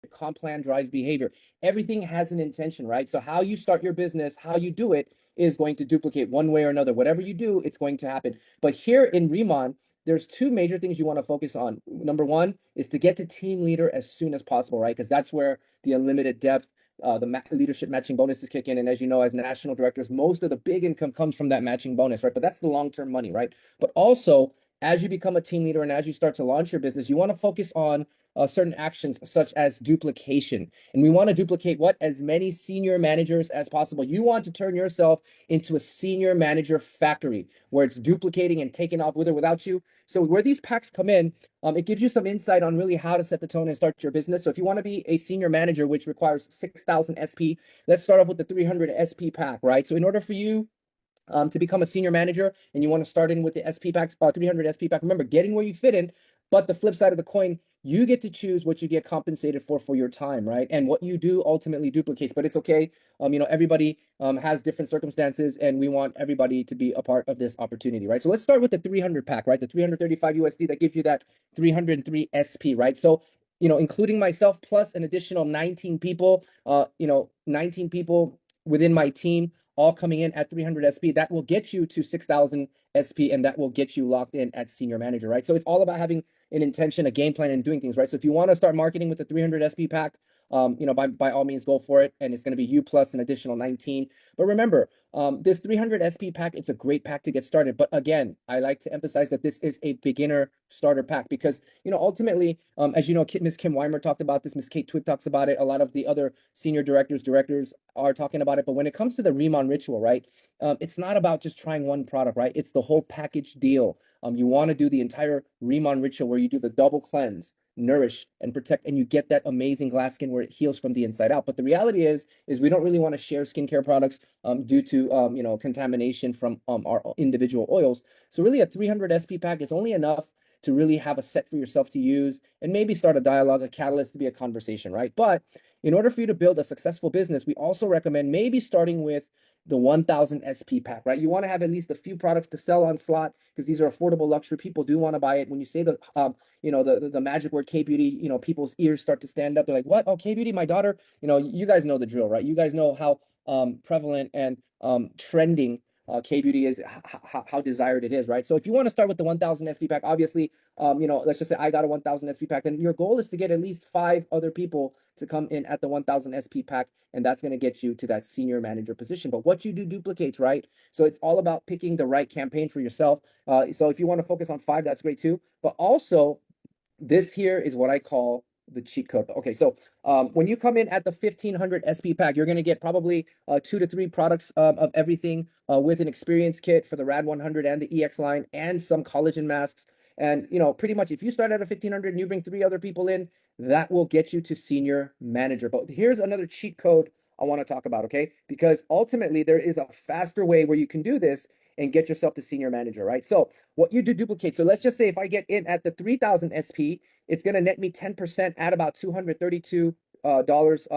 comp plan drives behavior. Everything has an intention, right? So how you start your business, how you do it is going to duplicate one way or another. Whatever you do, it's going to happen. But here in Remon, there's two major things you want to focus on. Number one is to get to team leader as soon as possible, right? Because that's where the unlimited depth, leadership matching bonuses kick in. And as you know, as national directors, most of the big income comes from that matching bonus, right? But that's the long-term money, right? But also, as you become a team leader and as you start to launch your business, you want to focus on certain actions such as duplication. And we want to duplicate what? As many senior managers as possible. You want to turn yourself into a senior manager factory where it's duplicating and taking off with or without you. So where these packs come in, it gives you some insight on really how to set the tone and start your business. So if you want to be a senior manager, which requires 6,000 SP, let's start off with the 300 SP pack, right? So in order for you to become a senior manager and you want to start in with the SP packs, 300 SP pack, remember, getting where you fit in. But the flip side of the coin, you get to choose what you get compensated for your time, right? And what you do ultimately duplicates, but it's okay. Everybody has different circumstances, and we want everybody to be a part of this opportunity, right? So let's start with the 300 pack, right? The 335 USD that gives you that 303 SP, right? So, including myself plus an additional 19 people, 19 people within my team, all coming in at 300 SP, that will get you to 6,000 SP, and that will get you locked in at senior manager, right? So it's all about having an intention, a game plan, and doing things, right? So if you want to start marketing with the 300 SP pack, by all means, go for it. And it's going to be you plus an additional 19. But remember, this 300 SP pack, it's a great pack to get started. But again, I like to emphasize that this is a beginner starter pack because, ultimately, as you know, Miss Kim Weimer talked about this, Miss Kate Twig talks about it. A lot of the other senior directors are talking about it. But when it comes to the Remon ritual, right, it's not about just trying one product, right? It's the whole package deal. You want to do the entire Remon ritual where you do the double cleanse, nourish, and protect, and you get that amazing glass skin where it heals from the inside out. But the reality is we don't really want to share skincare products due to contamination from our individual oils. So really, a 300 SP pack is only enough to really have a set for yourself to use and maybe start a dialogue, a catalyst to be a conversation, right? But in order for you to build a successful business, we also recommend maybe starting with the 1,000 SP pack, right? You want to have at least a few products to sell on slot because these are affordable luxury. People do want to buy it. When you say the magic word K beauty, people's ears start to stand up. They're like, what? Oh, K beauty, my daughter. You guys know the drill, right? You guys know how prevalent and trending K beauty is, how desired it is, right? So if you want to start with the 1,000 SP pack, obviously, let's just say I got a 1,000 SP pack, then your goal is to get at least 5 other people to come in at the 1,000 SP pack, and that's going to get you to that senior manager position. But what you do duplicates, right? So it's all about picking the right campaign for yourself. So if you want to focus on 5, that's great too. But also, this here is what I call the cheat code. Okay, so when you come in at the 1,500 SP pack, you're going to get probably 2 to 3 products of everything with an experience kit for the RAD 100 and the EX line and some collagen masks. And, pretty much if you start at a 1,500 and you bring 3 other people in, that will get you to senior manager. But here's another cheat code I want to talk about, okay? Because ultimately there is a faster way where you can do this and get yourself to senior manager, right? So what you do duplicate. So let's just say if I get in at the 3,000 SP, it's going to net me 10% at about $232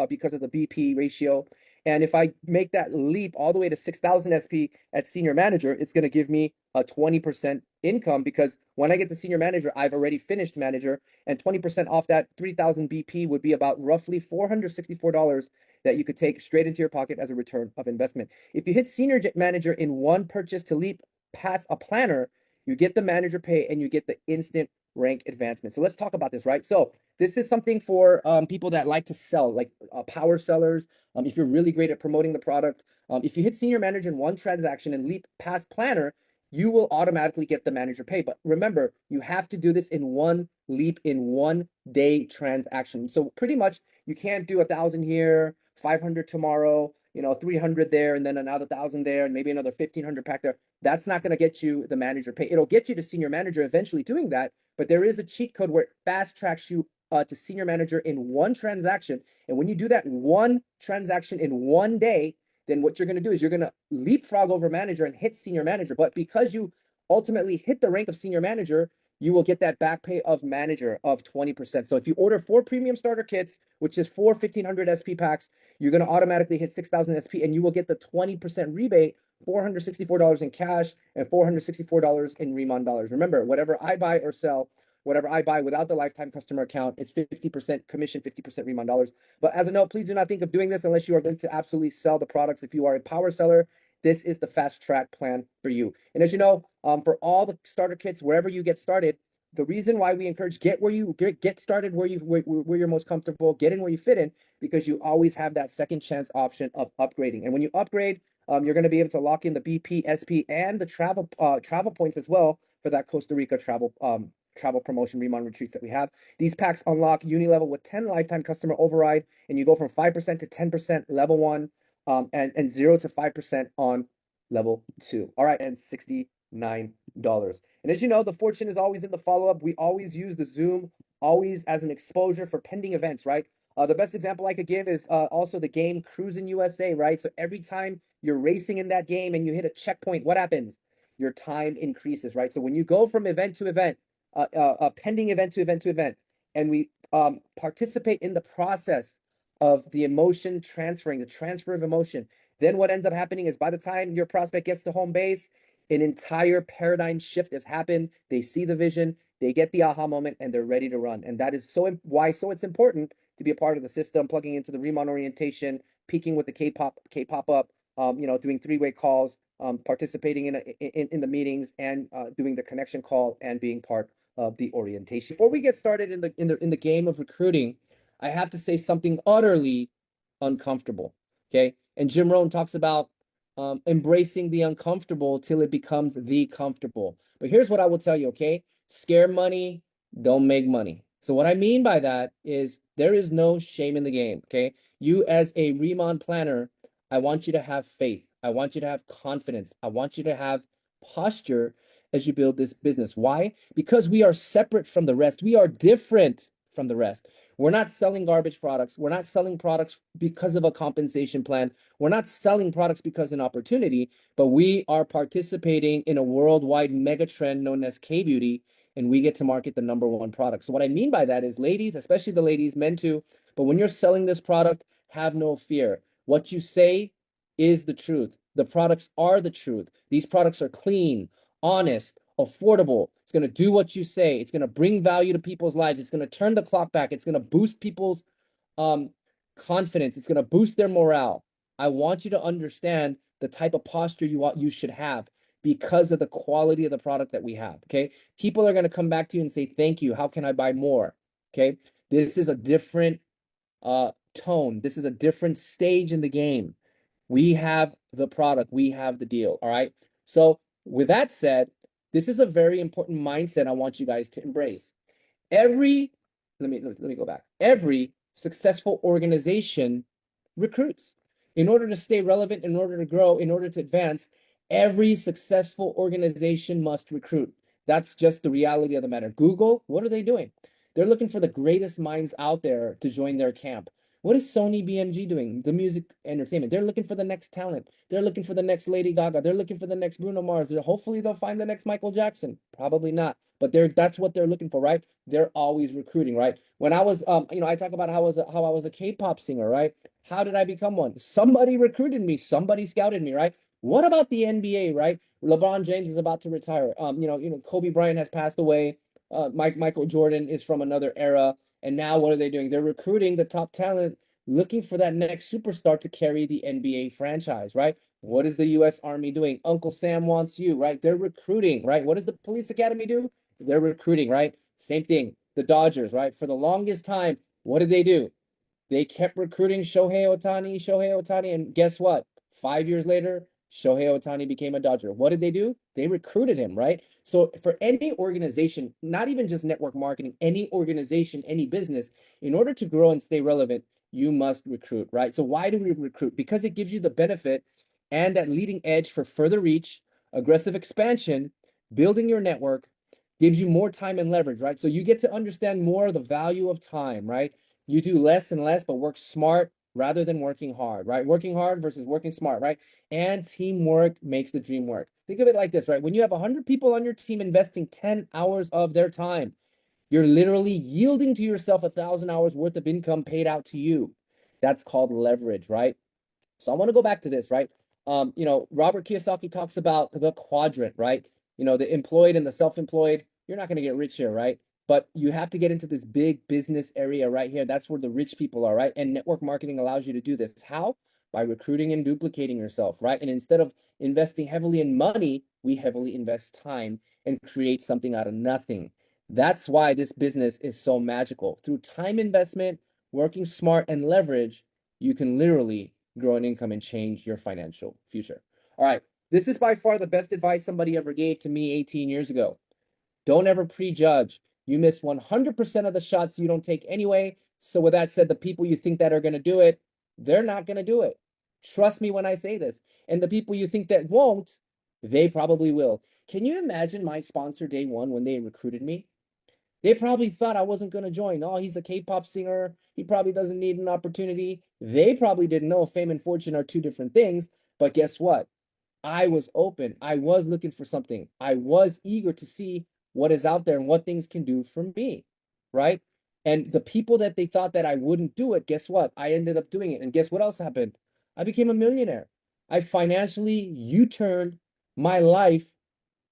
because of the BP ratio. And if I make that leap all the way to 6,000 SP at senior manager, it's going to give me a 20% income because when I get to senior manager, I've already finished manager, and 20% off that 3,000 BP would be about roughly $464 that you could take straight into your pocket as a return of investment. If you hit senior manager in one purchase to leap past a planner, you get the manager pay and you get the instant rank advancement. So let's talk about this, right? So this is something for people that like to sell, like power sellers. If you're really great at promoting the product, if you hit senior manager in one transaction and leap past planner, you will automatically get the manager pay. But remember, you have to do this in one leap in 1 day transaction. So pretty much you can't do 1,000 here, 500 tomorrow, 300 there, and then another 1,000 there, and maybe another 1,500 pack there. That's not going to get you the manager pay. It'll get you to senior manager eventually doing that, but there is a cheat code where it fast tracks you to senior manager in one transaction. And when you do that one transaction in 1 day, then what you're going to do is you're going to leapfrog over manager and hit senior manager. But because you ultimately hit the rank of senior manager, you will get that back pay of manager of 20%. So if you order 4 premium starter kits, which is 4 1,500 SP packs, you're going to automatically hit 6,000 SP and you will get the 20% rebate, $464 in cash and $464 in Remon dollars. Remember, whatever I buy or sell, whatever I buy without the lifetime customer account, it's 50% commission, 50% Remon dollars. But as a note, please do not think of doing this unless you are going to absolutely sell the products. If you are a power seller, this is the fast track plan for you. And as you know, for all the starter kits, wherever you get started, the reason why we encourage get started where you're most comfortable, get in where you fit in, because you always have that second chance option of upgrading. And when you upgrade, you're going to be able to lock in the BP, SP, and the travel points as well for that Costa Rica travel promotion Remon retreats that we have. These packs unlock Unilevel with 10 lifetime customer override, and you go from 5% to 10% level 1, and 0 to 5% on level 2. All right, and $69. And as you know, the fortune is always in the follow-up. We always use the Zoom always as an exposure for pending events, right? The best example I could give is also the game Cruising USA, right? So every time you're racing in that game and you hit a checkpoint, what happens? Your time increases, right? So when you go from event to event, pending event to event to event, and we participate in the process of the emotion transferring, the transfer of emotion, then what ends up happening is by the time your prospect gets to home base, an entire paradigm shift has happened. They see the vision, they get the aha moment, and they're ready to run. And that is why it's important to be a part of the system, plugging into the Remon orientation, peaking with the K-pop up, doing three-way calls, participating in the meetings, and doing the connection call and being part of the orientation. Before we get started in the game of recruiting, I have to say something utterly uncomfortable. Okay, and Jim Rohn talks about embracing the uncomfortable till it becomes the comfortable. But here's what I will tell you. Okay, scare money don't make money. So what I mean by that is there is no shame in the game. Okay, you as a Remon planner, I want you to have faith. I want you to have confidence. I want you to have posture as you build this business. Why? Because we are separate from the rest. We are different from the rest. We're not selling garbage products. We're not selling products because of a compensation plan. We're not selling products because of an opportunity, but we are participating in a worldwide mega trend known as K-beauty, and we get to market the #1 product. So what I mean by that is, ladies, especially the ladies, men too, but when you're selling this product, have no fear. What you say is the truth. The products are the truth. These products are clean, honest, affordable. It's going to do what you say. It's going to bring value to people's lives. It's going to turn the clock back. It's going to boost people's confidence. It's going to boost their morale. I want you to understand the type of posture you should have because of the quality of the product that we have. Okay, people are going to come back to you and say, "Thank you. How can I buy more?" Okay, this is a different tone. This is a different stage in the game. We have the product. We have the deal. All right. So with that said, this is a very important mindset I want you guys to embrace. Let me go back. Every successful organization recruits. In order to stay relevant, in order to grow, in order to advance, every successful organization must recruit. That's just the reality of the matter. Google, what are they doing? They're looking for the greatest minds out there to join their camp. What is Sony BMG doing? The music entertainment. They're looking for the next talent. They're looking for the next Lady Gaga. They're looking for the next Bruno Mars. Hopefully they'll find the next Michael Jackson. Probably not. But that's what they're looking for, right? They're always recruiting, right? When I was I talk about how I was a K-pop singer, right? How did I become one? Somebody recruited me, somebody scouted me, right? What about the NBA, right? LeBron James is about to retire. Kobe Bryant has passed away. Michael Jordan is from another era. And now what are they doing? They're recruiting the top talent, looking for that next superstar to carry the NBA franchise, right? What is the U.S. Army doing? Uncle Sam wants you, right? They're recruiting, right? What does the police academy do? They're recruiting, right? Same thing. The Dodgers, right? For the longest time, what did they do? They kept recruiting Shohei Ohtani, and guess what? 5 years later, Shohei Ohtani became a Dodger. What did they do? They recruited him, right? So for any organization, not even just network marketing, any organization, any business, in order to grow and stay relevant, you must recruit, right? So why do we recruit? Because it gives you the benefit and that leading edge for further reach, aggressive expansion, building your network, gives you more time and leverage, right? So you get to understand more of the value of time, right? You do less and less, but work smart rather than working hard, right? Working hard versus working smart, right? And teamwork makes the dream work. Think of it like this, right? When you have 100 people on your team investing 10 hours of their time, you're literally yielding to yourself 1,000 hours worth of income paid out to you. That's called leverage, right? So I want to go back to this, right? Robert Kiyosaki talks about the quadrant, right? The employed and the self-employed. You're not going to get rich here, right? But you have to get into this big business area right here. That's where the rich people are, right? And network marketing allows you to do this. How? By recruiting and duplicating yourself, right? And instead of investing heavily in money, we heavily invest time and create something out of nothing. That's why this business is so magical. Through time investment, working smart, and leverage, you can literally grow an income and change your financial future. All right. This is by far the best advice somebody ever gave to me 18 years ago. Don't ever prejudge. You miss 100% of the shots you don't take anyway. So with that said, the people you think that are going to do it, they're not going to do it. Trust me when I say this. And the people you think that won't, they probably will. Can you imagine my sponsor day one when they recruited me? They probably thought I wasn't going to join. Oh, he's a K-pop singer. He probably doesn't need an opportunity. They probably didn't know fame and fortune are two different things. But guess what? I was open. I was looking for something. I was eager to see what is out there and what things can do for me, right? And the people that they thought that I wouldn't do it, guess what? I ended up doing it. And guess what else happened? I became a millionaire. I financially U-turned my life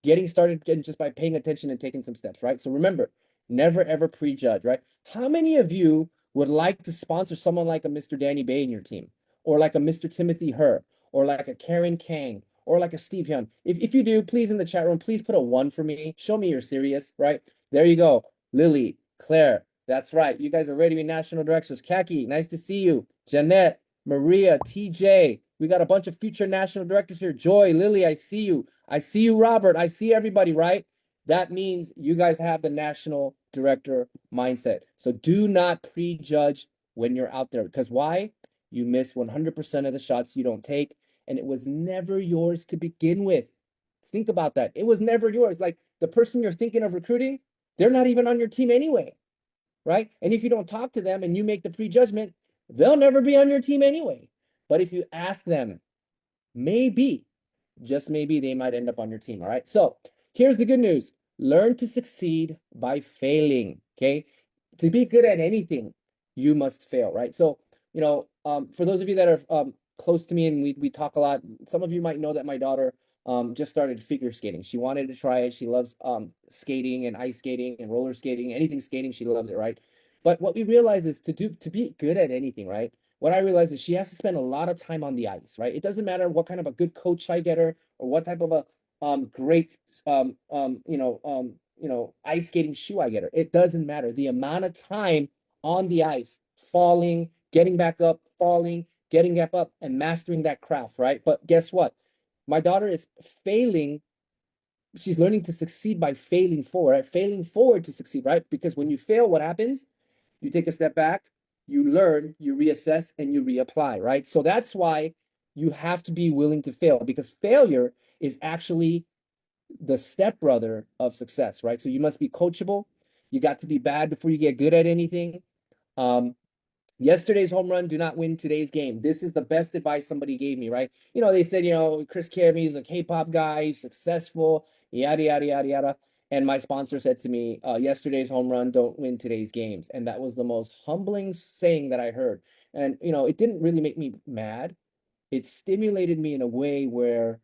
getting started just by paying attention and taking some steps, right? So remember, never ever prejudge, right? How many of you would like to sponsor someone like a Mr. Danny Bay in your team, or like a Mr. Timothy Herr, or like a Karen Kang, or like a Steve Hyun? If you do, please in the chat room, please put a 1 for me. Show me you're serious, right? There you go. Lily, Claire, that's right. You guys are ready to be national directors. Kaki, nice to see you. Jeanette, Maria, TJ. We got a bunch of future national directors here. Joy, Lily, I see you. I see you, Robert. I see everybody, right? That means you guys have the national director mindset. So do not prejudge when you're out there. Because why? You miss 100% of the shots you don't take. And it was never yours to begin with. Think about that. It was never yours. Like the person you're thinking of recruiting, they're not even on your team anyway, right? And if you don't talk to them and you make the prejudgment, they'll never be on your team anyway. But if you ask them, maybe, just maybe, they might end up on your team, all right? So here's the good news. Learn to succeed by failing, okay? To be good at anything, you must fail, right? So, for those of you that are close to me and we talk a lot, some of you might know that my daughter just started figure skating. She wanted to try it. She loves skating and ice skating and roller skating, anything skating, she loves it, right? But what we realize is to be good at anything, right? What I realized is she has to spend a lot of time on the ice, right? It doesn't matter what kind of a good coach I get her or what type of a great ice skating shoe I get her. It doesn't matter. The amount of time on the ice, falling, getting back up, falling, getting back up, and mastering that craft, right? But guess what? My daughter is failing. She's learning to succeed by failing forward, right? Failing forward to succeed, right? Because when you fail, what happens? You take a step back, you learn, you reassess, and you reapply, right? So that's why you have to be willing to fail, because failure is actually the stepbrother of success, right? So you must be coachable. You got to be bad before you get good at anything. Yesterday's home run do not win today's game. This is the best advice somebody gave me, right? They said, Chris Carey is a K-pop guy, he's successful, yada, yada, yada, yada. And my sponsor said to me, yesterday's home run don't win today's games. And that was the most humbling saying that I heard. And, it didn't really make me mad. It stimulated me in a way where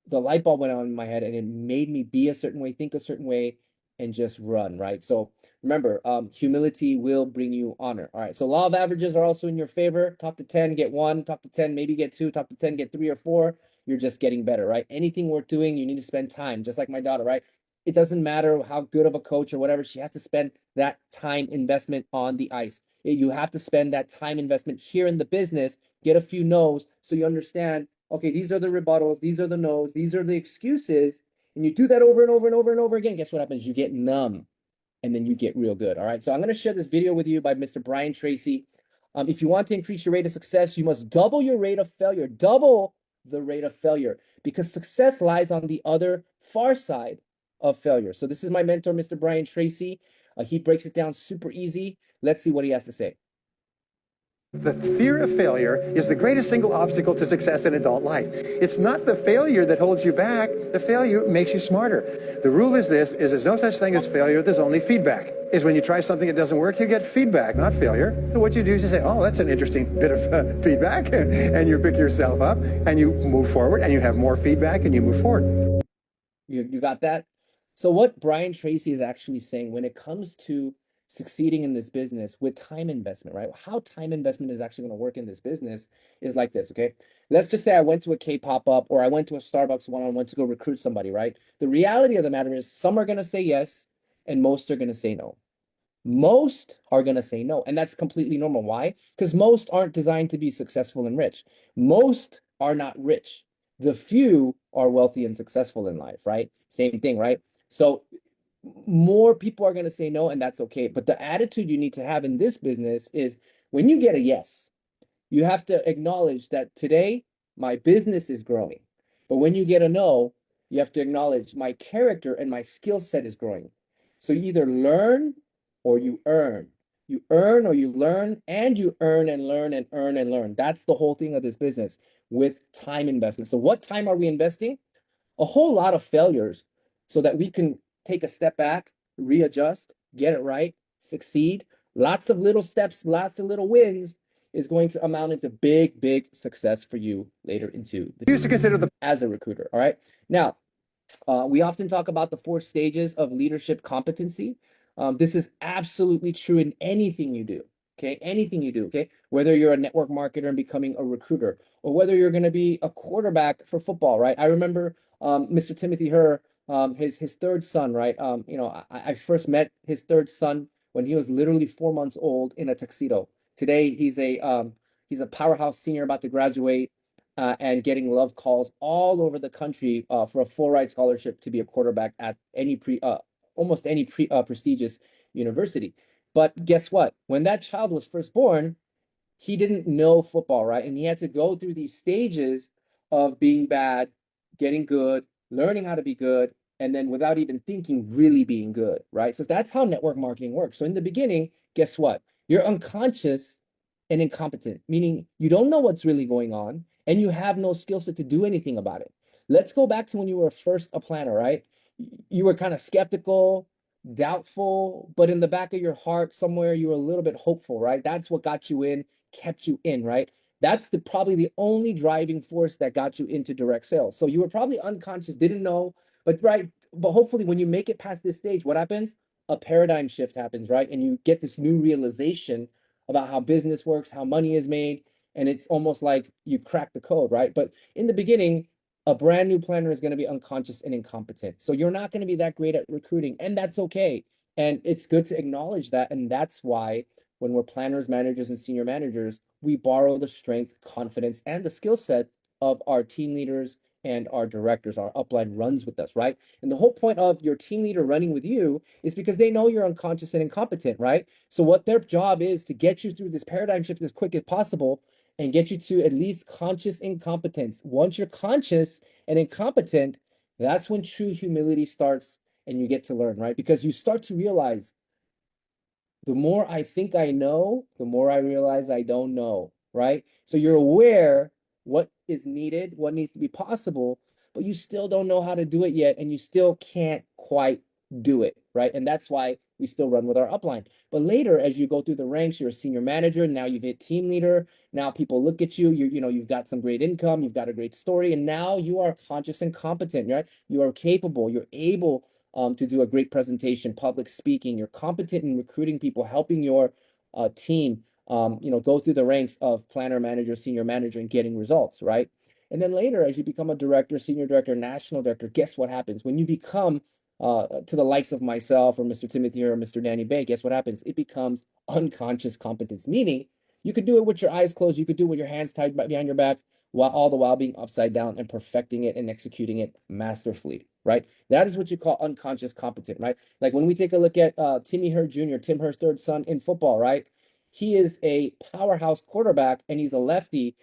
the light bulb went on in my head and it made me be a certain way, think a certain way, and just run, right? So remember, humility will bring you honor. All right. So law of averages are also in your favor. Top to 10, get 1. Top to 10, maybe get 2. Top to 10, get 3 or 4. You're just getting better, right? Anything worth doing, you need to spend time, just like my daughter, right? It doesn't matter how good of a coach or whatever. She has to spend that time investment on the ice. You have to spend that time investment here in the business, get a few no's so you understand, okay, these are the rebuttals, these are the no's, these are the excuses. And you do that over and over and over and over again. Guess what happens? You get numb and then you get real good. All right. So I'm going to share this video with you by Mr. Brian Tracy. If you want to increase your rate of success, you must double your rate of failure, double the rate of failure, because success lies on the other far side of failure. So this is my mentor, Mr. Brian Tracy. He breaks it down super easy. Let's see what he has to say. The fear of failure is the greatest single obstacle to success in adult life. It's not the failure that holds you back. The failure makes you smarter. The rule is this, is there's no such thing as failure, there's only feedback. Is when you try something that doesn't work, you get feedback, not failure. So what you do is you say, oh, that's an interesting bit of feedback, and you pick yourself up, and you move forward, and you have more feedback, and you move forward. You got that? So what Brian Tracy is actually saying when it comes to succeeding in this business with time investment, right? How time investment is actually going to work in this business is like this, okay? Let's just say I went to a K-pop up or I went to a Starbucks one-on-one to go recruit somebody, right? The reality of the matter is some are going to say yes and most are going to say no. Most are going to say no, and that's completely normal. Why? Because most aren't designed to be successful and rich. Most are not rich. The few are wealthy and successful in life, right? Same thing, right? So more people are going to say no, and that's okay. But the attitude you need to have in this business is when you get a yes, you have to acknowledge that today my business is growing. But when you get a no, you have to acknowledge my character and my skill set is growing. So you either learn or you earn. You earn or you learn, and you earn and learn and earn and learn. That's the whole thing of this business with time investment. So what time are we investing? A whole lot of failures so that we can take a step back, readjust, get it right, succeed. Lots of little steps, lots of little wins is going to amount into big, big success for you later into the used to consider the as a recruiter. All right. Now, we often talk about the 4 stages of leadership competency. This is absolutely true in anything you do. Okay, anything you do. Okay, whether you're a network marketer and becoming a recruiter, or whether you're going to be a quarterback for football, right? I remember Mr. Timothy Herr, his third son, right? I first met his third son when he was literally 4 months old in a tuxedo. Today, he's a powerhouse senior about to graduate and getting love calls all over the country for a full ride scholarship to be a quarterback at almost any prestigious university. But guess what? When that child was first born, he didn't know football, right? And he had to go through these stages of being bad, getting good, learning how to be good, and then without even thinking, really being good, right? So that's how network marketing works. So in the beginning, guess what? You're unconscious and incompetent, meaning you don't know what's really going on and you have no skill set to do anything about it. Let's go back to when you were first a planner, right? You were kind of skeptical, doubtful, but in the back of your heart, somewhere you were a little bit hopeful, right? That's what got you in, kept you in, right? That's probably the only driving force that got you into direct sales. So you were probably unconscious, didn't know, but right, but hopefully when you make it past this stage, what happens? A paradigm shift happens, right? And you get this new realization about how business works, how money is made, and it's almost like you crack the code, right? But in the beginning, a brand new planner is going to be unconscious and incompetent. So you're not going to be that great at recruiting, and that's okay. And it's good to acknowledge that. And that's why when we're planners, managers, and senior managers, we borrow the strength, confidence, and the skill set of our team leaders and our directors. Our upline runs with us, right? And the whole point of your team leader running with you is because they know you're unconscious and incompetent, right? So what their job is to get you through this paradigm shift as quick as possible and get you to at least conscious incompetence. Once you're conscious and incompetent, that's when true humility starts and you get to learn, right? Because you start to realize the more I think I know, the more I realize I don't know, right? So you're aware what is needed, what needs to be possible, but you still don't know how to do it yet, and you still can't quite do it, right? And that's why we still run with our upline. But later, as you go through the ranks, you're a senior manager, now you've hit team leader, now people look at you, you've got some great income, you've got a great story, and now you are conscious and competent, right? You are capable, you're able to do a great presentation, public speaking. You're competent in recruiting people, helping your team, go through the ranks of planner, manager, senior manager, and getting results, right? And then later, as you become a director, senior director, national director, guess what happens? When you become to the likes of myself or Mr. Timothy or Mr. Danny Bay, guess what happens? It becomes unconscious competence, meaning you could do it with your eyes closed, you could do it with your hands tied behind your back, while all the while being upside down and perfecting it and executing it masterfully, right? That is what you call unconscious competent, right? Like when we take a look at Timmy Herr Jr., Tim Herr's third son in football, right? He is a powerhouse quarterback and he's a lefty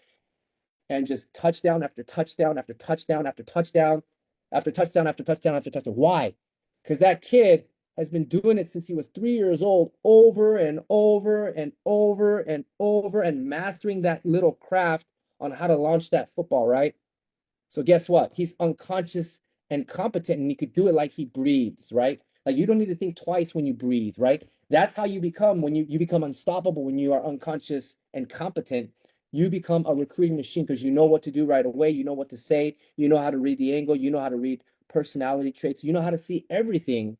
and just touchdown after touchdown after touchdown after touchdown after touchdown after touchdown after touchdown. Why? Because that kid has been doing it since he was 3 years old, over and over and over and over, and mastering that little craft on how to launch that football, right? So guess what? He's unconscious and competent, and he could do it like he breathes, right? Like you don't need to think twice when you breathe, right? That's how you become when you become unstoppable when you are unconscious and competent. You become a recruiting machine because you know what to do right away. You know what to say. You know how to read the angle. You know how to read personality traits. You know how to see everything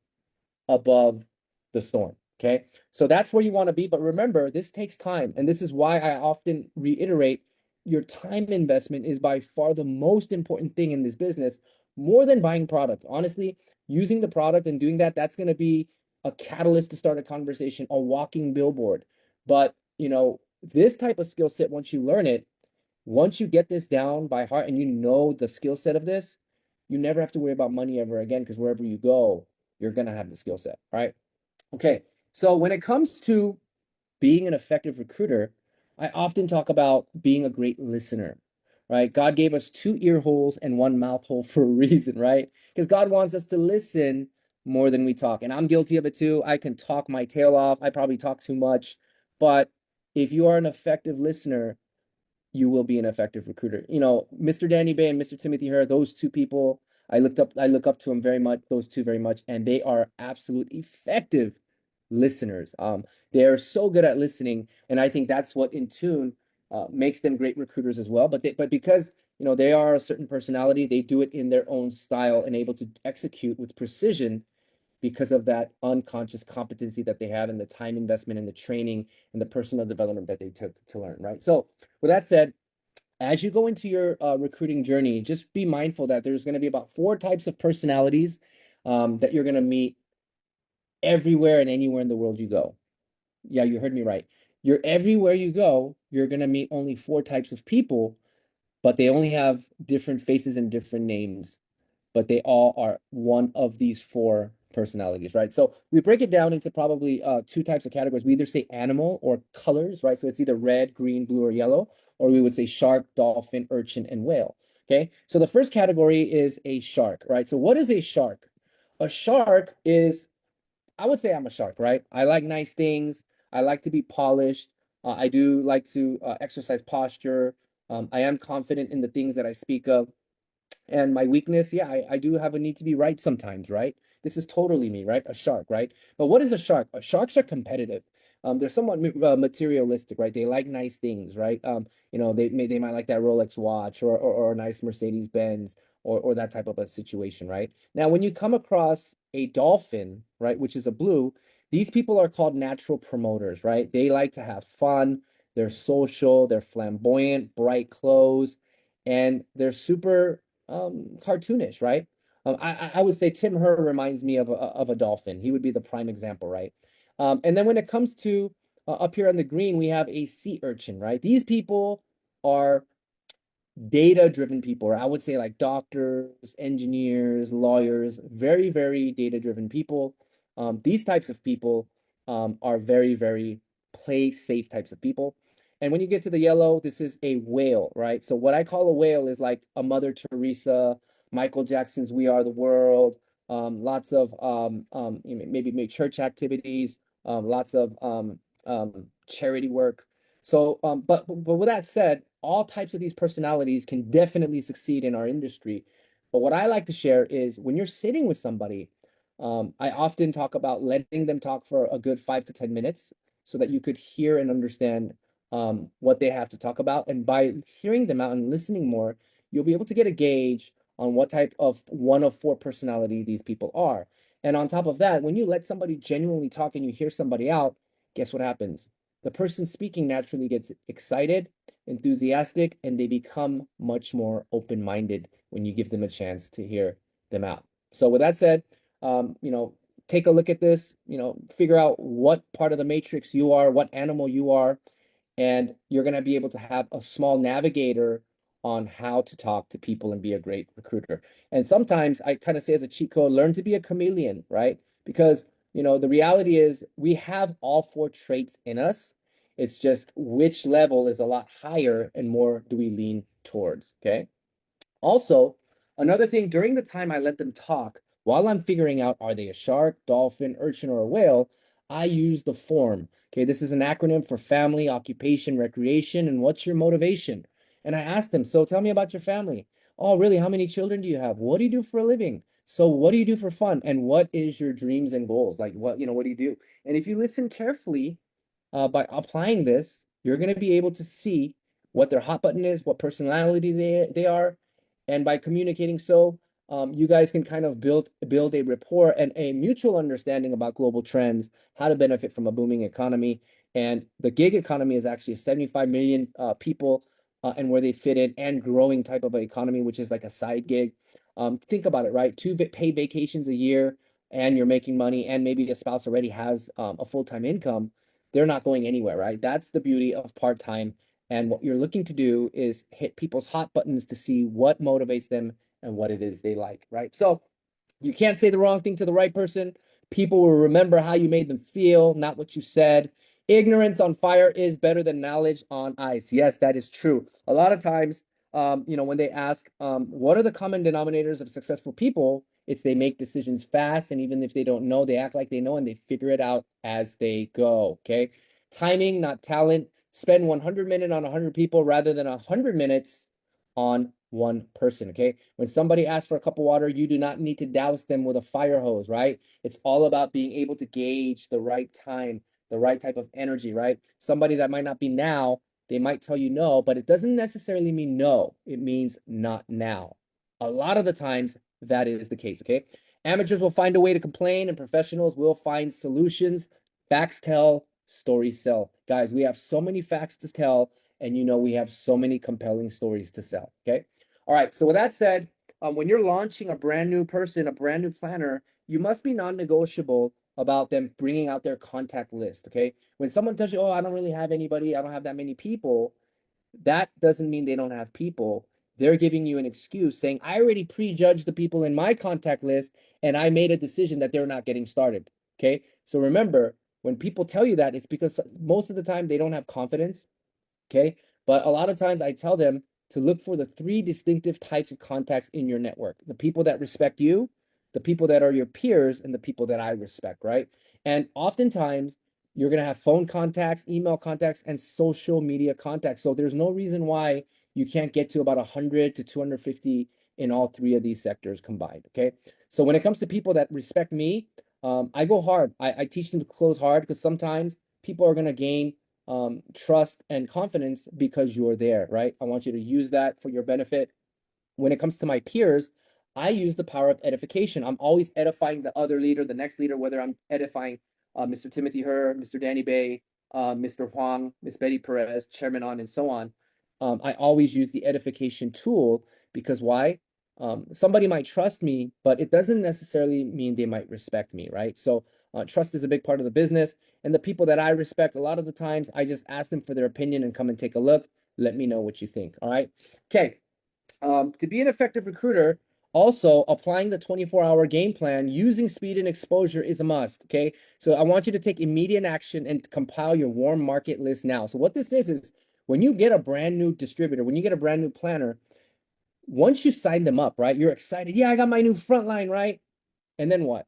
above the storm. Okay. So that's where you want to be. But remember, this takes time. And this is why I often reiterate your time investment is by far the most important thing in this business, more than buying product. Honestly, using the product and doing that, that's going to be a catalyst to start a conversation, a walking billboard. But, this type of skill set, once you learn it, once you get this down by heart and you know the skill set of this, you never have to worry about money ever again because wherever you go, you're going to have the skill set, right? Okay, so when it comes to being an effective recruiter, I often talk about being a great listener, right? God gave us two ear holes and one mouth hole for a reason, right? Because God wants us to listen more than we talk. And I'm guilty of it too. I can talk my tail off. I probably talk too much. But if you are an effective listener, you will be an effective recruiter. Mr. Danny Bay and Mr. Timothy Herr, those two people, I look up to them very much, those two very much, and they are absolute effective listeners. They are so good at listening, and I think that's what in tune makes them great recruiters as well. But because they are a certain personality, they do it in their own style and able to execute with precision because of that unconscious competency that they have and the time investment and the training and the personal development that they took to learn, right? So with that said, as you go into your recruiting journey, just be mindful that there's going to be about 4 types of personalities that you're going to meet everywhere and anywhere in the world you go. Yeah, you heard me right. You're everywhere you go, you're going to meet only 4 types of people, but they only have different faces and different names, but they all are one of these 4 personalities, right? So we break it down into probably 2 types of categories. We either say animal or colors, right? So it's either red, green, blue, or yellow, or we would say shark, dolphin, urchin, and whale. Okay. So the first category is a shark, right? So what is a shark? A shark is, I would say I'm a shark, right? I like nice things. I like to be polished. I do like to exercise posture. I am confident in the things that I speak of. And my weakness, yeah, I do have a need to be right sometimes, right? This is totally me, right? A shark, right? But what is a shark? Sharks are competitive. They're somewhat materialistic, right? They like nice things, right? They might like that Rolex watch or a nice Mercedes Benz or that type of a situation, right? Now, when you come across a dolphin, right, which is a blue, these people are called natural promoters, right? They like to have fun. They're social. They're flamboyant, bright clothes, and they're super cartoonish, right? I would say Tim Herr reminds me of a dolphin. He would be the prime example, right? And then when it comes to up here on the green, we have a sea urchin, right? These people are data-driven people, or I would say like doctors, engineers, lawyers, very, very data-driven people. These types of people are very, very play safe types of people. And when you get to the yellow, this is a whale, right? So what I call a whale is like a Mother Teresa, Michael Jackson's "We Are the World," lots of maybe church activities, lots of charity work. So, but with that said, all types of these personalities can definitely succeed in our industry. But what I like to share is when you're sitting with somebody, I often talk about letting them talk for a good 5 to 10 minutes so that you could hear and understand what they have to talk about. And by hearing them out and listening more, you'll be able to get a gauge on what type of one of 4 personality these people are. And on top of that, when you let somebody genuinely talk and you hear somebody out, guess what happens? The person speaking naturally gets excited, enthusiastic, and they become much more open-minded when you give them a chance to hear them out. So with that said, take a look at this, figure out what part of the matrix you are, what animal you are, and you're going to be able to have a small navigator on how to talk to people and be a great recruiter. And sometimes I kind of say as a cheat code, learn to be a chameleon, right? Because, the reality is we have all 4 traits in us. It's just which level is a lot higher and more do we lean towards, okay? Also, another thing, during the time I let them talk, while I'm figuring out are they a shark, dolphin, urchin, or a whale, I use the form. Okay, this is an acronym for family, occupation, recreation, and what's your motivation? And I asked them, so tell me about your family. Oh, really? How many children do you have? What do you do for a living? So what do you do for fun? And what is your dreams and goals? Like what do you do? And if you listen carefully, by applying this, you're going to be able to see what their hot button is, what personality they are, and by communicating so, you guys can kind of build a rapport and a mutual understanding about global trends, how to benefit from a booming economy. And the gig economy is actually 75 million people and where they fit in and growing type of an economy, which is like a side gig. Think about it, right? Two paid vacations a year, and you're making money, and maybe a spouse already has a full-time income. They're not going anywhere, right? That's the beauty of part-time. And what you're looking to do is hit people's hot buttons to see what motivates them and what it is they like, right? So you can't say the wrong thing to the right person. People will remember how you made them feel, not what you said. Ignorance on fire is better than knowledge on ice. Yes, that is true. A lot of times, when they ask, what are the common denominators of successful people? It's they make decisions fast, and even if they don't know, they act like they know and they figure it out as they go. Okay. Timing, not talent. Spend 100 minutes on 100 people rather than 100 minutes on one person. Okay. When somebody asks for a cup of water, you do not need to douse them with a fire hose, right? It's all about being able to gauge the right time, the right type of energy, right? Somebody that might not be now, they might tell you no, but it doesn't necessarily mean no. It means not now. A lot of the times that is the case. Okay. Amateurs will find a way to complain and professionals will find solutions. Facts tell, stories sell. Guys, we have so many facts to tell, and we have so many compelling stories to sell. Okay. All right. So with that said, when you're launching a brand new person, a brand new planner, you must be non-negotiable about them bringing out their contact list. Okay. When someone tells you, oh, I don't really have anybody, I don't have that many people, that doesn't mean they don't have people. They're giving you an excuse saying, I already prejudged the people in my contact list and I made a decision that they're not getting started. Okay. So remember, when people tell you that, it's because most of the time they don't have confidence. Okay. But a lot of times I tell them to look for the three distinctive types of contacts in your network: the people that respect you, the people that are your peers, and the people that I respect, right? And oftentimes you're going to have phone contacts, email contacts, and social media contacts. So there's no reason why you can't get to about 100 to 250 in all three of these sectors combined. Okay. So when it comes to people that respect me, I go hard. I teach them to close hard because sometimes people are going to gain trust and confidence because you're there, right? I want you to use that for your benefit. When it comes to my peers, I use the power of edification. I'm always edifying the other leader, the next leader, whether I'm edifying Mr. Timothy Herr, Mr. Danny Bay, Mr. Huang, Miss Betty Perez, Chairman On, and so on. I always use the edification tool because why? Somebody might trust me, but it doesn't necessarily mean they might respect me, right? So trust is a big part of the business. And the people that I respect, a lot of the times, I just ask them for their opinion and come and take a look. Let me know what you think. All right. Okay. To be an effective recruiter, also applying the 24-hour game plan using speed and exposure is a must. Okay. So I want you to take immediate action and compile your warm market list now. So what this is when you get a brand new distributor, when you get a brand new planner, once you sign them up, right? You're excited. Yeah, I got my new frontline, right? And then what?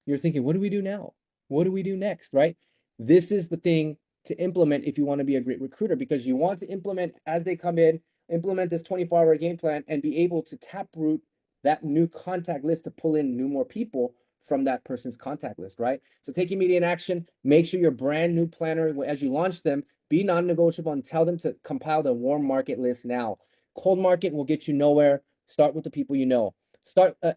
You're thinking, what do we do now? What do we do next, right? This is the thing to implement if you want to be a great recruiter, because you want to implement as they come in, implement this 24-hour game plan and be able to taproot that new contact list to pull in more people from that person's contact list, right? So take immediate action. Make sure your brand new planner, as you launch them, be non-negotiable and tell them to compile the warm market list now. Cold market will get you nowhere. Start with the people you know.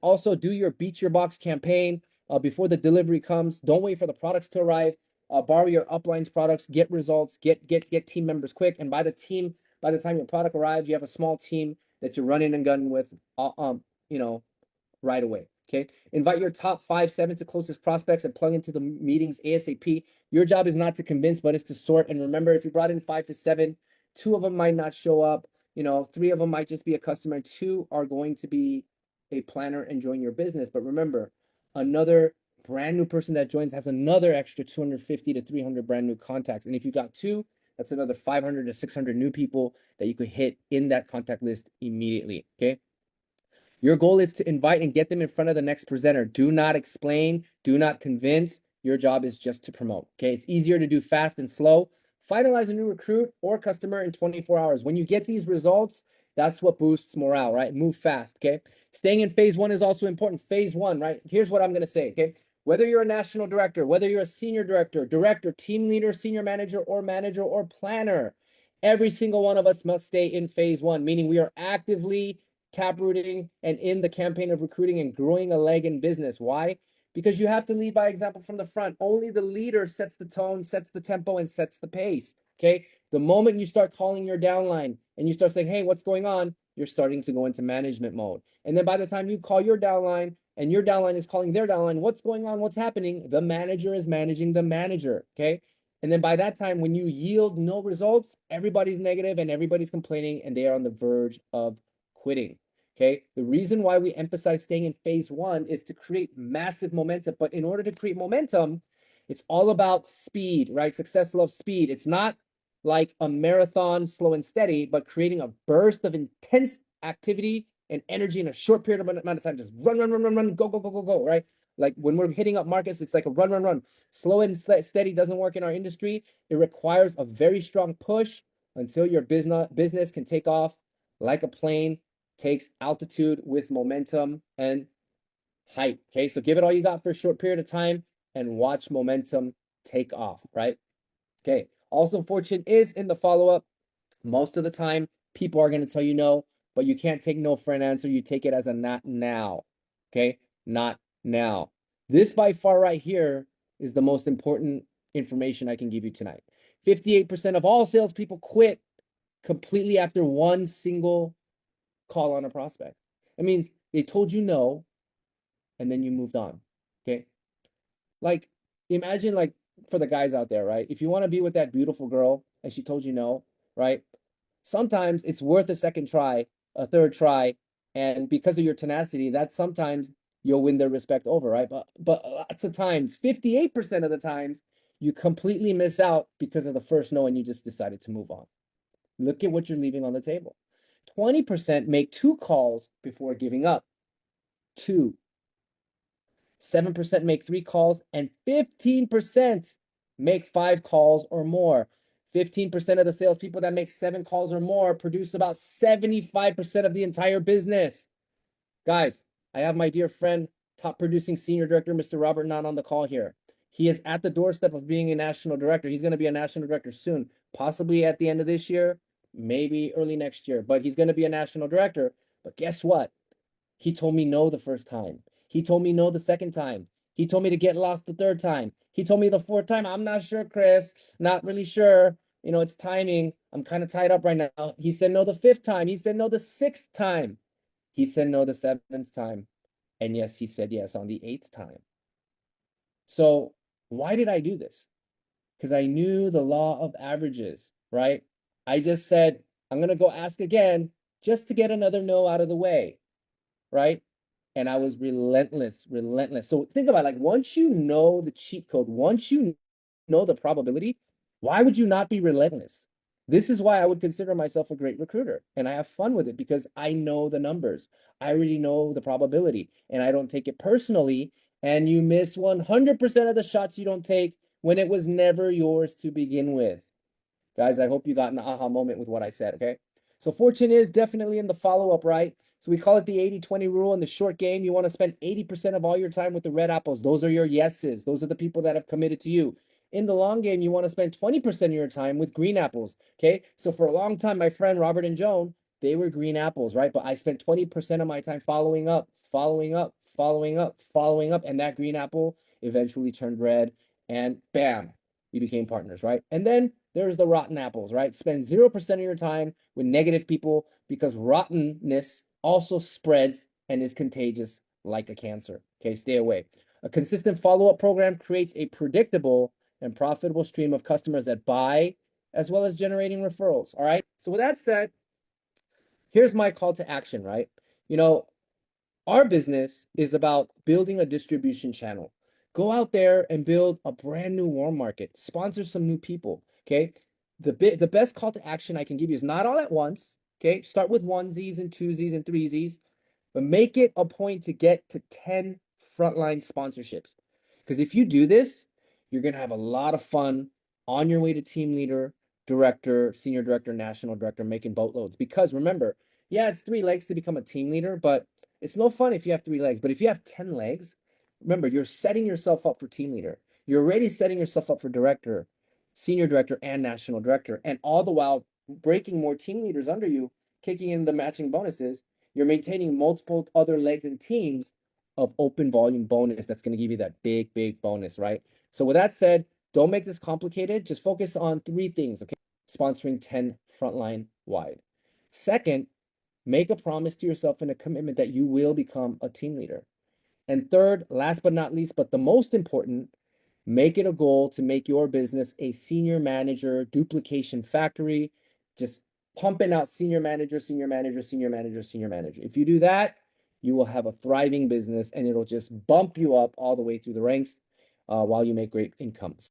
Also do your beat your box campaign before the delivery comes. Don't wait for the products to arrive. Borrow your upline's products, get results, get team members quick. And by the time your product arrives, you have a small team that you're running and gunning with, right away. Okay. Invite your top 5, 7 to closest prospects and plug into the meetings ASAP. Your job is not to convince, but it's to sort. And remember, if you brought in 5 to 7, 2 of them might not show up. 3 of them might just be a customer. 2 are going to be a planner and join your business. But remember, another brand new person that joins has another extra 250 to 300 brand new contacts. And if you got 2, that's another 500 to 600 new people that you could hit in that contact list immediately. Okay. Your goal is to invite and get them in front of the next presenter. Do not explain. Do not convince. Your job is just to promote. Okay. It's easier to do fast and slow. Finalize a new recruit or customer in 24 hours. When you get these results, that's what boosts morale, right? Move fast. Okay. Staying in phase 1 is also important. Phase 1, right? Here's what I'm going to say. Okay. Whether you're a national director, whether you're a senior director, team leader, senior manager, or planner, every single one of us must stay in phase 1, meaning we are actively taprooting and in the campaign of recruiting and growing a leg in business. Why? Because you have to lead by example from the front. Only the leader sets the tone, sets the tempo, and sets the pace. Okay. The moment you start calling your downline and you start saying, hey, what's going on? You're starting to go into management mode. And then by the time you call your downline and your downline is calling their downline, what's going on? What's happening? The manager is managing the manager. Okay. And then by that time, when you yield no results, everybody's negative and everybody's complaining and they are on the verge of quitting. Okay. The reason why we emphasize staying in phase one is to create massive momentum. But in order to create momentum, it's all about speed, right? Success loves speed. It's not like a marathon, slow and steady, but creating a burst of intense activity and energy in a short period of amount of time. Just run, run, run, run, run, go, go, go, go, go, right? Like when we're hitting up markets, it's like a run, run, run. Slow and steady doesn't work in our industry. It requires a very strong push until your business can take off like a plane, takes altitude with momentum and height. Okay, so give it all you got for a short period of time and watch momentum take off, right? Okay, also fortune is in the follow-up. Most of the time, people are going to tell you no, but you can't take no for an answer. You take it as a not now. Okay, not now. This by far right here is the most important information I can give you tonight. 58% of all salespeople quit completely after one single call on a prospect. It means they told you no, and then you moved on. Okay, like imagine like for the guys out there, right? If you want to be with that beautiful girl and she told you no, right? Sometimes it's worth a second try, a third try, and because of your tenacity, that sometimes you'll win their respect over, right? But lots of times, 58% of the times, you completely miss out because of the first no and you just decided to move on. Look at what you're leaving on the table. 20% make 2 calls before giving up. 2. 7% make 3 calls, and 15% make 5 calls or more. 15% of the salespeople that make 7 calls or more produce about 75% of the entire business. Guys, I have my dear friend, top producing senior director, Mr. Robert Nunn, on the call here. He is at the doorstep of being a national director. He's going to be a national director soon, possibly at the end of this year, maybe early next year, but he's going to be a national director. But guess what? He told me no the first time. He told me no the second time. He told me to get lost the third time. He told me the fourth time, I'm not sure, Chris. Not really sure. You know, it's timing. I'm kind of tied up right now. He said no the 5th time. He said no the 6th time. He said no the 7th time. And yes, he said yes on the 8th time. So why did I do this? Because I knew the law of averages, right? I just said, I'm going to go ask again just to get another no out of the way, right? And I was relentless. So think about it, like once you know the cheat code, once you know the probability, why would you not be relentless? This is why I would consider myself a great recruiter. And I have fun with it because I know the numbers. I already know the probability and I don't take it personally. And you miss 100% of the shots you don't take when it was never yours to begin with. Guys, I hope you got an aha moment with what I said, okay? So fortune is definitely in the follow-up, right? So we call it the 80-20 rule. In the short game, you want to spend 80% of all your time with the red apples. Those are your yeses. Those are the people that have committed to you. In the long game, you want to spend 20% of your time with green apples, okay? So for a long time, my friend Robert and Joan, they were green apples, right? But I spent 20% of my time following up, and that green apple eventually turned red, and bam, we became partners, right? And then there's the rotten apples, right? Spend 0% of your time with negative people because rottenness also spreads and is contagious like a cancer. Okay, stay away. A consistent follow-up program creates a predictable and profitable stream of customers that buy, as well as generating referrals. All right. So with that said, here's my call to action, right? You know, our business is about building a distribution channel. Go out there and build a brand new warm market. Sponsor some new people. Okay. The best call to action I can give you is not all at once. Okay. Start with onesies and twosies and threesies, but make it a point to get to 10 frontline sponsorships. Because if you do this, you're going to have a lot of fun on your way to team leader, director, senior director, national director, making boatloads. Because remember, yeah, it's 3 legs to become a team leader, but it's no fun if you have 3 legs. But if you have 10 legs, remember, you're setting yourself up for team leader. You're already setting yourself up for director, senior director, and national director. And all the while breaking more team leaders under you, kicking in the matching bonuses, you're maintaining multiple other legs and teams of open volume bonus that's going to give you that big, big bonus, right? So with that said, don't make this complicated. Just focus on 3 things, okay? Sponsoring 10 frontline wide. Second, make a promise to yourself and a commitment that you will become a team leader. And third, last but not least, but the most important, make it a goal to make your business a senior manager duplication factory. Just pumping out senior manager, senior manager, senior manager, senior manager. If you do that, you will have a thriving business and it'll just bump you up all the way through the ranks while you make great incomes.